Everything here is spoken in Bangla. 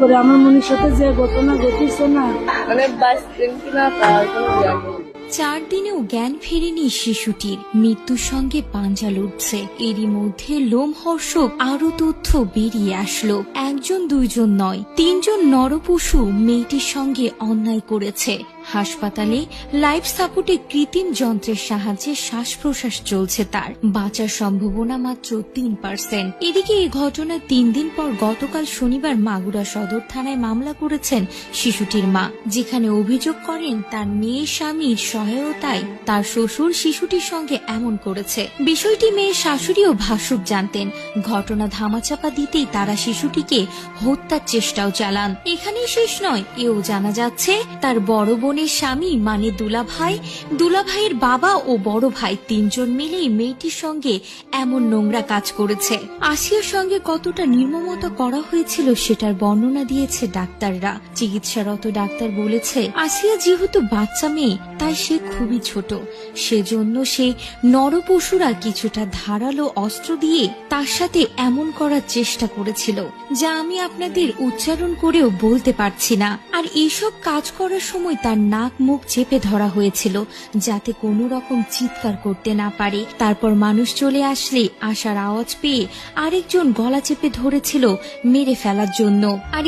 করে আমার মনের সাথে যে ঘটনা ঘটেছে না, মানে বাঁচতেন কিনা তার কোনো জ্ঞান নেই। 4 দিনেও জ্ঞান ফেরেনি শিশুটির, মৃত্যুর সঙ্গে পাঞ্জা লড়ছে। এরই মধ্যে লোমহর্ষক আরো তথ্য বেরিয়ে আসলো। 1 2 জন নয়, 3 জন নরপশু মেয়েটির সঙ্গে অন্যায় করেছে। হাসপাতালে লাইফ সাপোর্টে কৃত্রিম যন্ত্রের সাহায্যে শ্বাস প্রশ্বাস চলছে তার। বাঁচার সম্ভাবনা মাত্র 3%। এদিকে এই ঘটনার 3 দিন পর গতকাল শনিবার মাগুরা সদর থানায় মামলা করেছেন শিশুটির মা, যেখানে অভিযোগ করেন তার মেয়ের স্বামীর সহায়তায় তার শ্বশুর শিশুটির সঙ্গে এমন করেছে। বিষয়টি মেয়ের শাশুড়ি ও ভাসুর জানতেন। ঘটনা ধামাচাপা দিতেই তারা শিশুটিকে হত্যার চেষ্টাও চালান। এখানেই শেষ নয়, এও জানা যাচ্ছে তার বড় বোনের স্বামী মানে দুলাভাইয়ের বাবা ও বড় ভাই 3 জন মিলেই মেয়েটির সঙ্গে এমন নোংরা কাজ করেছে। আসিয়ার সঙ্গে কতটা নির্মমতা করা হয়েছিল সেটার বর্ণনা দিয়েছে ডাক্তাররা। চিকিৎসারত ডাক্তার বলেছে, আসিয়া যেহেতু বাচ্চা মেয়ে তাই সে খুবই ছোট, সেজন্য সে নরপশুরা কিছুটা ধারালো অস্ত্র দিয়ে তার সাথে এমন করার চেষ্টা করেছিল, যা আমি আপনাদের উচ্চারণ করেও বলতে পারছি না। আর এইসব কাজ করার সময় তার নাক মুখ চেপে ধরা হয়েছিল, যাতে কোনো রকম চিৎকার করতে না পারে। তারপর মানুষ চলে আসলে আসার আওয়াজ পেয়ে আরেকজন গলা চেপে ধরেছিল মেরে ফেলার জন্য। আর